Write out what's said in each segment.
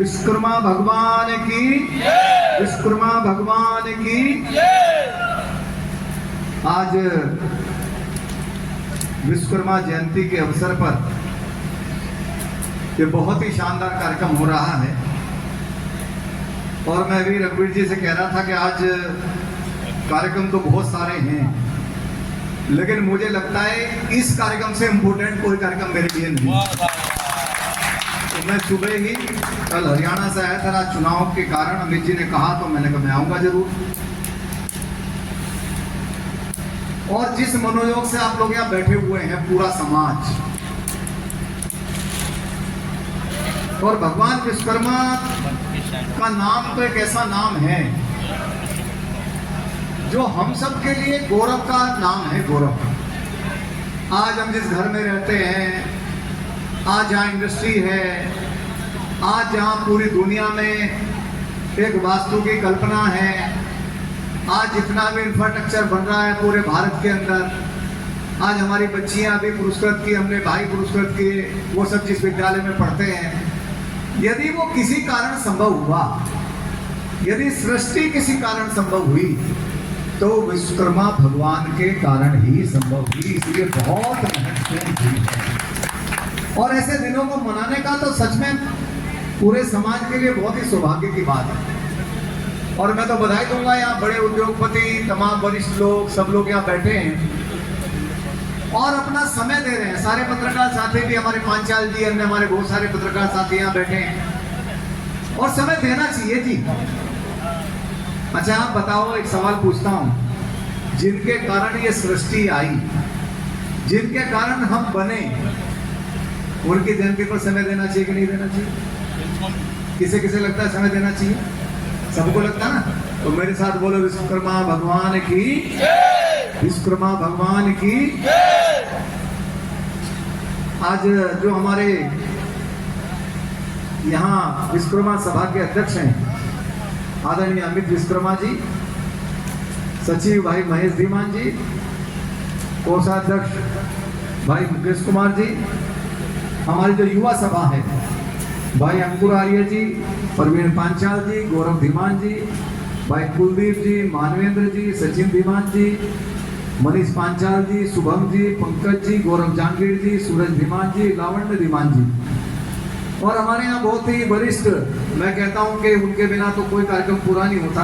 विश्वकर्मा भगवान की, विश्वकर्मा भगवान की। आज विश्वकर्मा जयंती के अवसर पर ये बहुत ही शानदार कार्यक्रम हो रहा है और मैं भी रघुवीर जी से कह रहा था कि आज कार्यक्रम तो बहुत सारे हैं, लेकिन मुझे लगता है इस कार्यक्रम से इम्पोर्टेंट कोई कार्यक्रम मेरे लिए नहीं। तो मैं सुबह ही कल हरियाणा से आया था, चुनाव के कारण अमित जी ने कहा तो मैंने कहा मैं आऊंगा जरूर। और जिस मनोयोग से आप लोग यहाँ बैठे हुए हैं पूरा समाज, और भगवान विश्वकर्मा का नाम तो एक ऐसा नाम है जो हम सब के लिए गौरव का नाम है, गौरव। आज हम जिस घर में रहते हैं, आज जहाँ इंडस्ट्री है, आज जहाँ पूरी दुनिया में एक वास्तु की कल्पना है, आज जितना भी इंफ्रास्ट्रक्चर बन रहा है पूरे भारत के अंदर, आज हमारी बच्चियाँ भी पुरस्कृत की, हमने भाई पुरस्कृत किए, वो सब जिस विद्यालय में पढ़ते हैं, यदि वो किसी कारण संभव हुआ, यदि सृष्टि किसी कारण संभव हुई तो विश्वकर्मा भगवान के कारण ही संभव हुई। इसलिए बहुत महत्वपूर्ण दिन है और ऐसे दिनों को मनाने का तो सच में पूरे समाज के लिए बहुत ही सौभाग्य की बात है। और मैं तो बधाई दूंगा, यहाँ बड़े उद्योगपति, तमाम वरिष्ठ लोग, सब लोग यहाँ बैठे हैं और अपना समय दे रहे हैं। सारे पत्रकार साथी भी, हमारे पांचाल जी, अन्य हमारे बहुत सारे पत्रकार साथी यहाँ बैठे हैं और समय देना चाहिए जी। अच्छा आप बताओ, एक सवाल पूछता हूं, जिनके कारण ये सृष्टि आई, जिनके कारण हम बने, उनकी जयंती पर समय देना चाहिए कि नहीं देना चाहिए? किसे किसे लगता है समय देना चाहिए? सबको लगता है ना? तो मेरे साथ बोलो, विश्वकर्मा भगवान की, विश्वकर्मा भगवान की। आज जो हमारे यहाँ विश्वकर्मा सभा के अध्यक्ष हैं आदरणीय अमित विश्वकर्मा जी, सचिव भाई महेश धीमान जी, कोषाध्यक्ष भाई मुकेश कुमार जी, हमारी जो युवा सभा है भाई अंकुर आर्य जी, प्रवीण पांचाल जी, गौरव धीमान जी, भाई कुलदीप जी, मानवेंद्र जी, सचिन धीमान जी, मनीष पांचाल जी, शुभम जी, पंकज जी, गौरव जांगीर जी, सूरज धीमान जी, लावण्य धीमान जी, और हमारे यहाँ बहुत ही वरिष्ठ, मैं कहता हूँ कि उनके बिना तो कोई कार्यक्रम पूरा नहीं होता,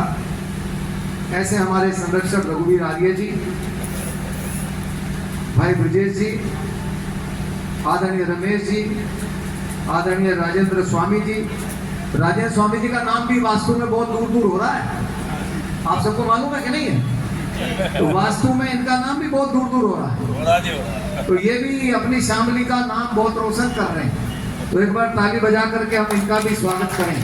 ऐसे हमारे संरक्षक रघुवीर आर्य जी, भाई ब्रजेश जी, आदरणीय रमेश जी, आदरणीय राजेंद्र स्वामी जी। राजेंद्र स्वामी जी का नाम भी वास्तु में बहुत दूर दूर हो रहा है, आप सबको मालूम है कि नहीं है? तो वास्तु में इनका नाम भी बहुत दूर दूर हो रहा है, तो ये भी अपनी शामली का नाम बहुत रोशन कर रहे हैं। तो एक बार ताली बजा करके हम इनका भी स्वागत करें।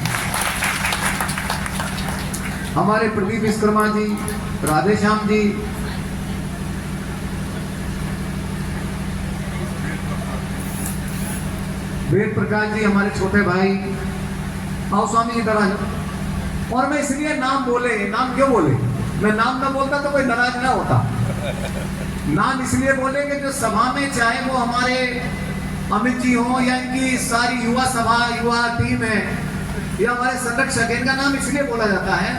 हमारे प्रदीप विश्वकर्मा जी, राधेश्याम जी, वेद प्रकाश जी, हमारे छोटे भाई, आओ स्वामी जी तरह। और मैं इसलिए नाम बोले, नाम क्यों बोले? मैं नाम ना बोलता तो कोई नाराज ना होता। नाम इसलिए बोले कि जो सभा में, चाहे वो हमारे अमित जी हो या इनकी सारी युवा सभा, युवा टीम है, या हमारे संरक्षक, इनका नाम इसलिए बोला जाता है,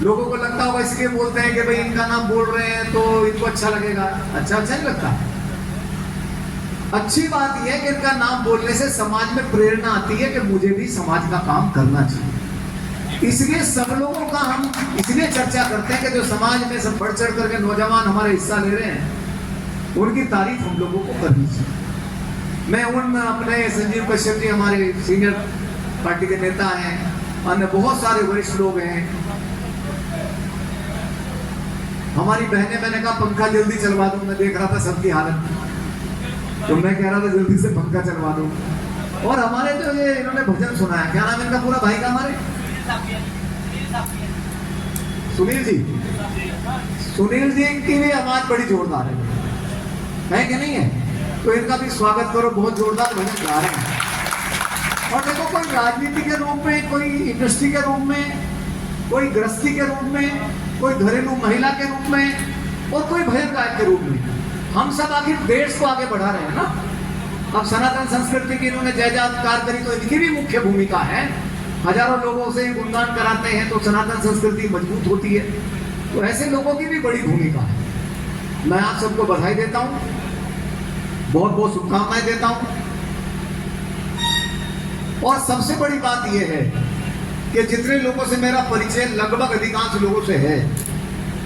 लोगों को लगता होगा इसलिए बोलते हैं कि भाई इनका नाम बोल रहे हैं तो इनको अच्छा लगेगा। अच्छा नहीं लगता। अच्छी बात यह है कि इनका नाम बोलने से समाज में प्रेरणा आती है कि मुझे भी समाज का काम करना चाहिए। इसलिए सब लोगों का हम इसलिए चर्चा करते हैं कि जो समाज में सब बढ़ चढ़ करके नौजवान हमारे हिस्सा ले रहे हैं, उनकी तारीफ हम लोगों को करनी चाहिए। मैं उन अपने संजीव कश्यप जी, हमारे सीनियर पार्टी के नेता हैं, अन्य बहुत सारे वरिष्ठ लोग हैं, हमारी बहनें, मैंने कहा पंखा जल्दी चलवा दो, मैं देख रहा था सबकी हालत, तो मैं कह रहा था जल्दी से पंखा चलवा दो। और हमारे जो ये इन्होंने भजन सुनाया, क्या नाम है इनका पूरा भाई का? हमारे सुनील जी, सुनील जी की भी आवाज बड़ी जोरदार है कि नहीं है? तो इनका भी स्वागत करो, बहुत जोरदार भजन गा रहे हैं। और देखो, कोई राजनीति के रूप में, कोई इंडस्ट्री के रूप में, कोई गृहस्थी के रूप में, कोई घरेलू महिला के रूप में, और कोई भजन गायक के रूप में, हम सब आखिर देश को आगे बढ़ा रहे हैं ना। अब सनातन संस्कृति की इन्होंने जयजयकार करी तो इनकी भी मुख्य भूमिका है। हजारों लोगों से गुणगान कराते हैं तो सनातन संस्कृति मजबूत होती है। तो ऐसे लोगों की भी बड़ी भूमिका है। मैं आप सबको बधाई देता हूं, बहुत बहुत शुभकामनाएं देता हूं। और सबसे बड़ी बात यह है कि जितने लोगों से मेरा परिचय लगभग अधिकांश लोगों से है,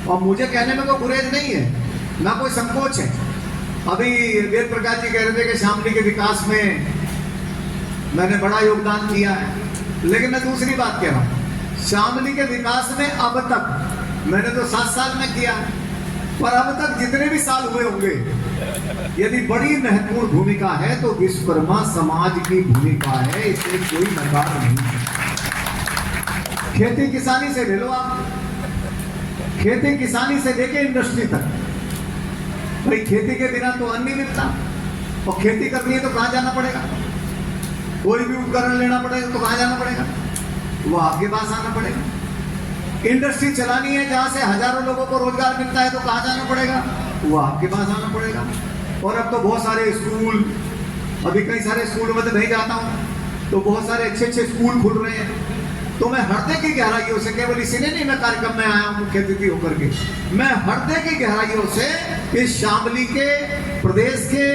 और मुझे कहने में कोई गुरेज नहीं है, ना कोई संकोच है। अभी वेद प्रकाश जी कह रहे थे कि शामली के विकास में मैंने बड़ा योगदान किया है, लेकिन मैं दूसरी बात कह रहा हूं। शामली के विकास में अब तक मैंने तो 7 साल में किया है, पर अब तक जितने भी साल हुए होंगे, यदि बड़ी महत्वपूर्ण भूमिका है तो विश्वकर्मा समाज की भूमिका है, इसमें कोई नकार नहीं है। खेती किसानी से ले लो आप, खेती किसानी से लेके इंडस्ट्री तक, भाई खेती के बिना तो अन्न नहीं मिलता, और खेती करनी है तो कहां जाना पड़ेगा? कोई भी उपकरण लेना पड़ेगा तो कहां जाना पड़ेगा? वो आपके पास आना पड़ेगा। इंडस्ट्री चलानी है जहां से हजारों लोगों को रोजगार मिलता है तो कहां जाना पड़ेगा? वो आपके पास आना पड़ेगा। और अब तो बहुत सारे स्कूल, अभी कई सारे स्कूलों में तो नहीं जाता हूं, तो बहुत सारे अच्छे अच्छे स्कूल खुल रहे हैं। तो मैं हृदय की गहराइयों से, केवल इसीलिए नहीं मैं कार्यक्रम में आया हूं मुख्य अतिथि होकर के, मैं हृदय की गहराइयों से इस शामली के, प्रदेश के,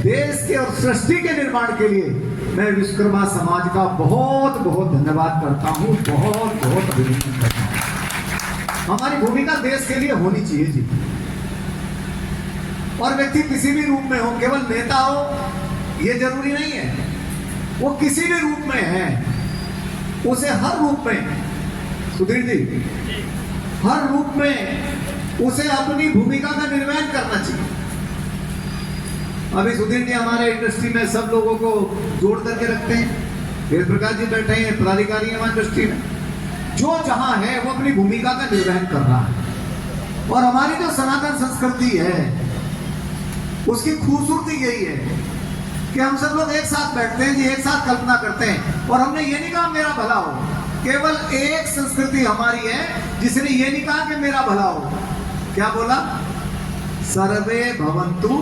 देश के और सृष्टि के निर्माण के लिए मैं विश्वकर्मा समाज का बहुत बहुत धन्यवाद करता हूं, बहुत बहुत अभिनंदन करता हूं। हमारी भूमिका देश के लिए होनी चाहिए जी। और व्यक्ति किसी भी रूप में हो, केवल नेता हो ये जरूरी नहीं है, वो किसी भी रूप में है, उसे हर रूप में, सुधीर जी, हर रूप में उसे अपनी भूमिका का निर्वहन करना चाहिए। अभी सुधीर जी हमारे इंडस्ट्री में सब लोगों को जोड़ करके रखते हैं। वेद प्रकाश जी बैठे हैं, पदाधिकारी हमारी इंडस्ट्री में, जो जहां है वो अपनी भूमिका का निर्वहन कर रहा है। और हमारी जो सनातन संस्कृति है उसकी खूबसूरती यही है कि हम सब लोग एक साथ बैठते हैं जी, एक साथ कल्पना करते हैं। और हमने ये नहीं कहा मेरा भला हो, केवल एक संस्कृति हमारी है जिसने ये नहीं कहा कि मेरा भला हो। क्या बोला? सर्वे भवन्तु,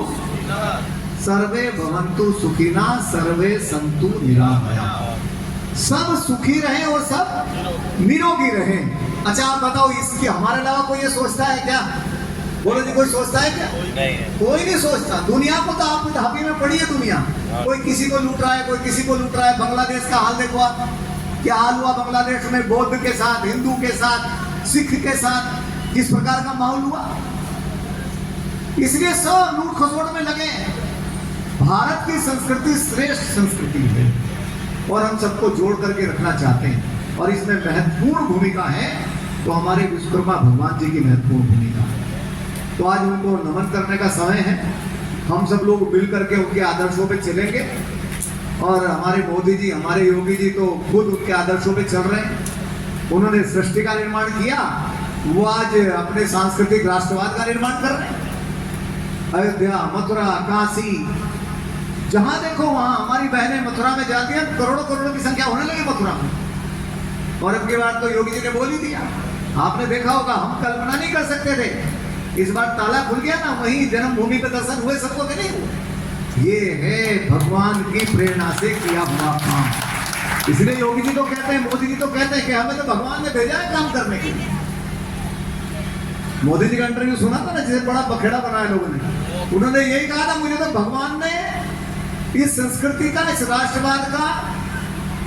सर्वे भवन्तु सुखिना, सर्वे सन्तु निरामया। सब सुखी रहे और सब निरोगी रहे। अच्छा आप बताओ, इसके हमारे अलावा कोई ये सोचता है क्या? बोलो जी, कोई सोचता है क्या? कोई नहीं सोचता। दुनिया को तो आप धापी में पड़ी है दुनिया, कोई किसी को लूट रहा है, कोई किसी को लूट रहा है। बांग्लादेश का हाल देखो आप, क्या हाल हुआ बांग्लादेश में, बौद्ध के साथ, हिंदू के साथ, सिख के साथ, किस प्रकार का माहौल हुआ। इसलिए सब लूट खसोट में लगे। भारत की संस्कृति श्रेष्ठ संस्कृति है और हम सबको जोड़ करके रखना चाहते हैं, और इसमें महत्वपूर्ण भूमिका है तो हमारे विश्वकर्मा भगवान जी की महत्वपूर्ण भूमिका है। तो आज उनको नमन करने का समय है। हम सब लोग मिल करके उनके आदर्शों पे चलेंगे, और हमारे मोदी जी, हमारे योगी जी तो खुद उनके आदर्शों पे चल रहे हैं। उन्होंने सृष्टि का निर्माण किया, वो आज अपने सांस्कृतिक राष्ट्रवाद का निर्माण कर रहे हैं। अयोध्या, मथुरा, काशी, जहां देखो वहां हमारी बहनें मथुरा में जाती हैं, करोड़ों करोड़ों की संख्या होने लगी मथुरा में। और अब की बात तो योगी जी ने बोल ही दिया, आपने देखा होगा, हम कल्पना नहीं कर सकते थे। इस बार ताला खुल गया ना, वहीं जन्मभूमि पे दर्शन हुए सबको कि नहीं हुए? ये है भगवान की प्रेरणा से किया हुआ काम। इसलिए योगी जी तो कहते हैं, मोदी जी तो कहते हैं कि हमें तो भगवान ने भेजा है काम करने के लिए। मोदी जी का इंटरव्यू सुना था ना, जिसे बड़ा बखेड़ा बनाया लोगों ने, उन्होंने यही कहा था, मुझे तो भगवान ने इस संस्कृति का, इस राष्ट्रवाद का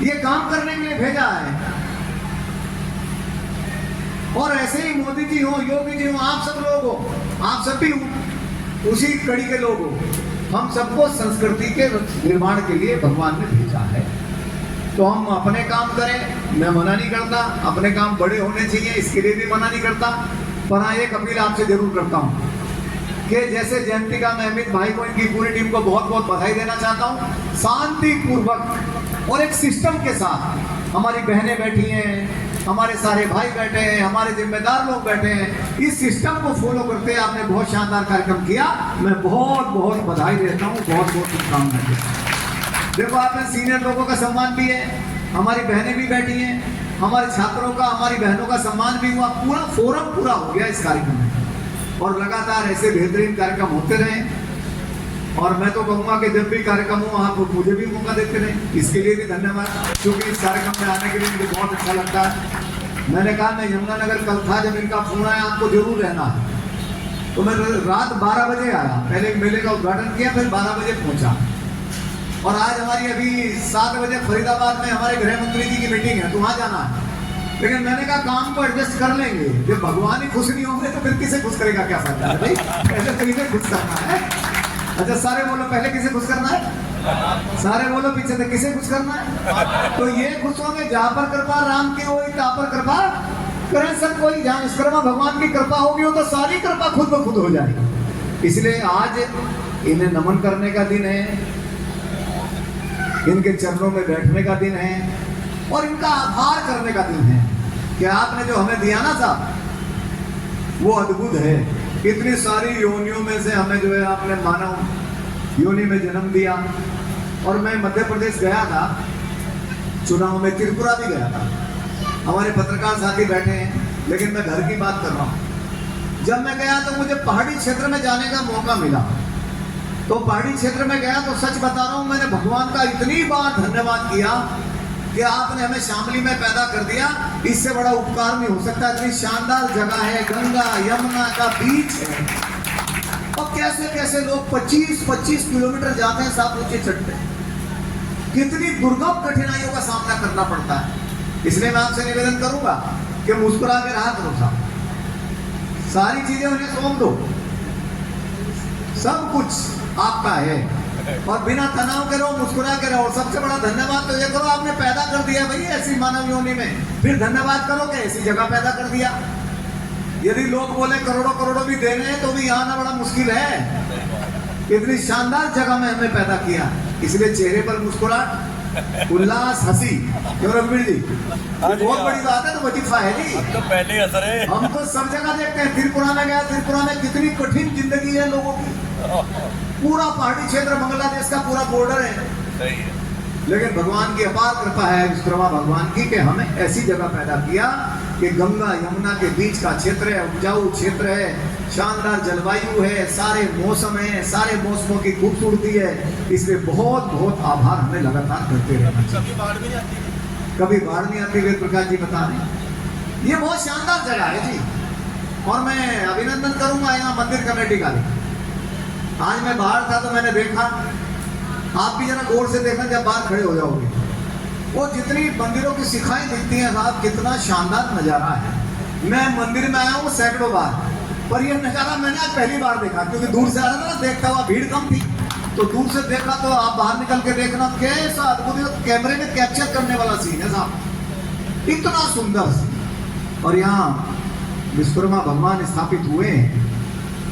ये काम करने के लिए भेजा है। और ऐसे ही मोदी जी हो, योगी जी हो, आप सब लोग हो, आप सब भी उसी कड़ी के लोग हो। हम सबको संस्कृति के निर्माण के लिए भगवान ने भेजा है। तो हम अपने काम करें, मैं मना नहीं करता, अपने काम बड़े होने चाहिए, इसके लिए भी मना नहीं करता। पर हाँ, एक अपील आपसे जरूर करता हूँ कि जैसे जयंतिका में अमित भाई को, इनकी पूरी टीम को बहुत बहुत बधाई देना चाहता हूँ। शांति पूर्वक और एक सिस्टम के साथ हमारी बहनें बैठी हैं, हमारे सारे भाई बैठे हैं, हमारे जिम्मेदार लोग बैठे हैं, इस सिस्टम को फॉलो करते हैं। आपने बहुत शानदार कार्यक्रम किया, मैं बहुत बहुत बधाई देता हूँ, बहुत बहुत शुभकामनाएं देता हूँ। देखो आपने सीनियर लोगों का सम्मान भी है, हमारी बहनें भी बैठी हैं, हमारे छात्रों का, हमारी बहनों का सम्मान भी हुआ, पूरा फोरम पूरा हो गया इस कार्यक्रम में। और लगातार ऐसे बेहतरीन कार्यक्रम होते रहे। और मैं तो कहूँगा कि जब भी कार्यक्रम हो आप मुझे भी मौका देते रहें, इसके लिए भी धन्यवाद, क्योंकि इस कार्यक्रम में आने के लिए मुझे बहुत अच्छा लगता है। मैंने कहा मैं यमुनानगर कल था, जब इनका फोन आया आपको जरूर रहना है, तो मैं रात 12 बजे आया, पहले मेले का उद्घाटन किया, फिर 12 बजे पहुंचा। और आज हमारी अभी 7 बजे फरीदाबाद में हमारे गृह मंत्री जी की मीटिंग है, तो वहां जाना है। लेकिन मैंने कहा काम को एडजस्ट कर लेंगे, जब भगवान ही खुश नहीं होंगे तो फिर किसे खुश करेगा, क्या फायदा है भाई, पहले तो इसे खुश करना है। अच्छा सारे बोलो, पहले किसे खुश करना है, सारे बोलो पीछे से किसे खुश करना है। तो ये खुश होंगे जहाँ पर कृपा राम की हो, तहाँ पर कृपा करें सब कोई, जहाँ विश्वकर्मा भगवान की कृपा होगी हो तो सारी कृपा खुद ब खुद हो जाएगी। इसलिए आज इन्हें नमन करने का दिन है, इनके चरणों में बैठने का दिन है और इनका आभार करने का दिन है कि आपने जो हमें दिया ना साहब वो अद्भुत है। इतनी सारी योनियों में से हमें जो है आपने मानव योनि में जन्म दिया। और मैं मध्य प्रदेश गया था चुनाव में, त्रिपुरा भी गया था, हमारे पत्रकार साथी बैठे हैं, लेकिन मैं घर की बात कर रहा हूँ। जब मैं गया तो मुझे पहाड़ी क्षेत्र में जाने का मौका मिला, तो पहाड़ी क्षेत्र में गया तो सच बता रहा हूँ मैंने भगवान का इतनी बार धन्यवाद किया कि आपने हमें शामली में पैदा कर दिया, इससे बड़ा उपकार नहीं हो सकता। इतनी शानदार जगह है, गंगा यमुना का बीच है, और कैसे कैसे लोग 25-25 किलोमीटर जाते हैं साथ ऊंचे चढ़ते, कितनी दुर्गम कठिनाइयों का सामना करना पड़ता है। इसलिए मैं आपसे निवेदन करूंगा कि मुस्कुरा के रहा करो साहब, सारी चीजें उन्हें सौंप दो, सब कुछ आपका है, और बिना तनाव के रहो, मुस्कुरा के रहो। और सबसे बड़ा धन्यवाद तो ये करो आपने पैदा कर दिया भाई ऐसी मानव योनि में, फिर धन्यवाद करो कि ऐसी जगह पैदा कर दिया। यदि लोग बोले करोड़ों करोड़ों भी देने हैं तो भी आना बड़ा मुश्किल है, इतनी शानदार जगह में हमें पैदा किया। इसलिए चेहरे पर मुस्कुराहट, उल्लास, हंसी, क्यों रघुवीर जी, बहुत बड़ी बात है, तो वजीफा है जी, तो पहले असर है। हम तो सब जगह देखते हैं। त्रिपुरा में गया, त्रिपुरा में कितनी कठिन जिंदगी है लोगों की, पूरा पहाड़ी क्षेत्र बांग्लादेश का पूरा बॉर्डर है, सही है। लेकिन भगवान की अपार कृपा है, विश्वकर्मा भगवान की, कि हमें ऐसी जगह पैदा किया कि गंगा यमुना के बीच का क्षेत्र है, उपजाऊ क्षेत्र है, शानदार जलवायु है, सारे मौसम है, सारे मौसमों की खूबसूरती है। इसलिए बहुत बहुत आभार हमें लगातार करते रहना चाहिए। कभी बाढ़ भी नहीं आती, कभी बाढ़ नहीं आती, वेद प्रकाश जी बता रहे। ये बहुत शानदार जगह है जी, और मैं अभिनंदन करूंगा यहाँ मंदिर कमेटी का भी। आज मैं बाहर था तो मैंने देखा, आप भी जरा गौर से देखना जब बाहर खड़े हो जाओगे, वो जितनी मंदिरों की शिखाएं दिखती हैं साहब, कितना शानदार नजारा है। मैं मंदिर में आया हूँ सैकड़ों बार, पर यह नजारा मैंने आज पहली बार देखा, क्योंकि दूर से आ रहा था ना, देखता हुआ भीड़ कम थी, तो दूर से देखा। तो आप बाहर निकल के देखना कैसा अद्भुत, कैमरे में कैप्चर करने वाला सीन है साहब, इतना सुंदर। और यहाँ विश्वकर्मा भगवान स्थापित हुए हैं,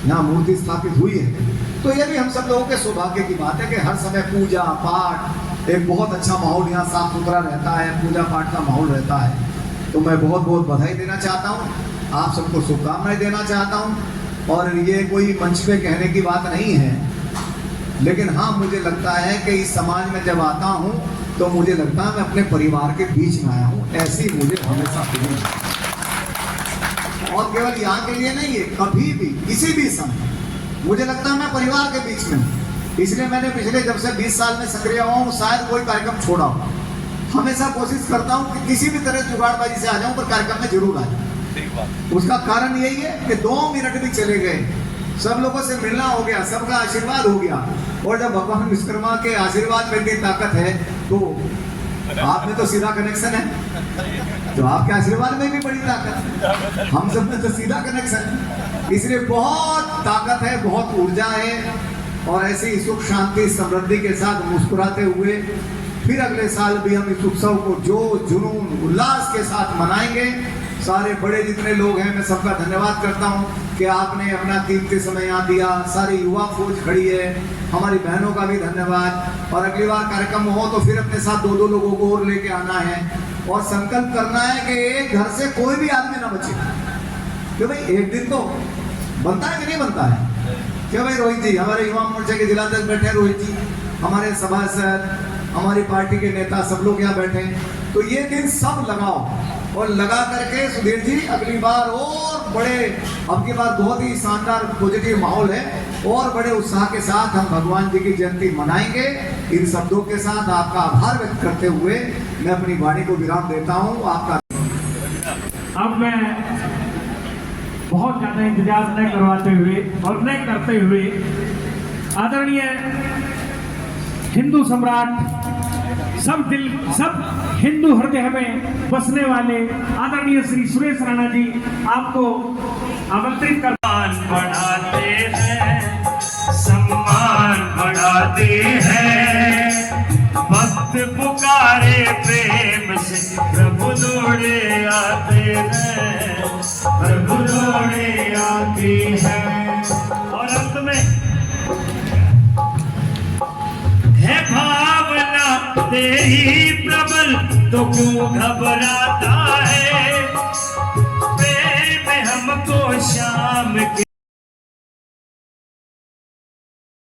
यहाँ मूर्ति स्थापित हुई है, तो ये भी हम सब लोगों के सौभाग्य की बात है कि हर समय पूजा पाठ, एक बहुत अच्छा माहौल यहाँ साफ सुथरा रहता है, पूजा पाठ का माहौल रहता है। तो मैं बहुत बहुत बधाई देना चाहता हूँ, आप सबको शुभकामनाएं देना चाहता हूँ। और ये कोई मंच पे कहने की बात नहीं है, लेकिन हाँ मुझे लगता है कि इस समाज में जब आता हूँ तो मुझे लगता है मैं अपने परिवार के बीच में आया हूँ, ऐसी मुझे हमेशा फीलिंग है। और केवल यहाँ के लिए नहीं है, कभी भी किसी भी समय मुझे लगता है मैं परिवार के बीच में हूँ। इसलिए मैंने पिछले जब से 20 साल में सक्रिय हुआ हूँ, शायद कोई कार्यक्रम छोड़ा हो, हमेशा कोशिश करता हूँ कि किसी भी तरह जुगाड़बाजी से आ जाऊँ पर कार्यक्रम में जरूर आ जाऊँ। उसका कारण यही है कि 2 मिनट भी चले गए, सब लोगों से मिलना हो गया, सबका आशीर्वाद हो गया। और जब भगवान विश्वकर्मा के आशीर्वाद में इतनी ताकत है तो आप में तो सीधा कनेक्शन है, तो आपके आशीर्वाद में भी बड़ी ताकत, हम सब में तो सीधा कनेक्शन। इसलिए बहुत ताकत है, बहुत ऊर्जा है, और ऐसे ही सुख शांति समृद्धि के साथ मुस्कुराते हुए फिर अगले साल भी हम इस उत्सव को जो जुनून उल्लास के साथ मनाएंगे। सारे बड़े जितने लोग हैं मैं सबका धन्यवाद करता हूं कि आपने अपना कीमती समय यहाँ दिया। सारी युवा फौज खड़ी है, हमारी बहनों का भी धन्यवाद। और अगली बार कार्यक्रम हो तो फिर अपने साथ 2-2 लोगों को और लेके आना है, और संकल्प करना है कि एक घर से कोई भी आदमी ना बचे, क्यों भाई एक दिन तो बनता है कि नहीं बनता है। क्या भाई रोहित जी, हमारे युवा मोर्चा के जिलाध्यक्ष बैठे हैं, रोहित जी हमारे सभासद, हमारी पार्टी के नेता, सब लोग यहाँ बैठे हैं। तो ये दिन सब लगाओ, और लगा करके सुधीर जी अगली बार और बड़े, अब की बार बहुत ही शानदार पॉजिटिव माहौल है और बड़े उत्साह के साथ हम भगवान जी की जयंती मनाएंगे। इन शब्दों के साथ आपका आभार व्यक्त करते हुए मैं अपनी वाणी को विराम देता हूँ। आपका अब मैं बहुत ज्यादा इंतजार न करवाते हुए और न करते हुए आदरणीय हिंदू सम्राट, सब हिंदू हृदय में बसने वाले आदरणीय श्री सुरेश राणा जी आपको आमंत्रित कर बढ़ाते हैं, सम्मान बढ़ाते हैं। भक्त पुकारे प्रेम से प्रभु दौड़े आते हैं, प्रभु दौड़े आती है। और अंत में है भावना तेरी प्रबल तो क्यों घबराता है, प्रेम हमको शाम के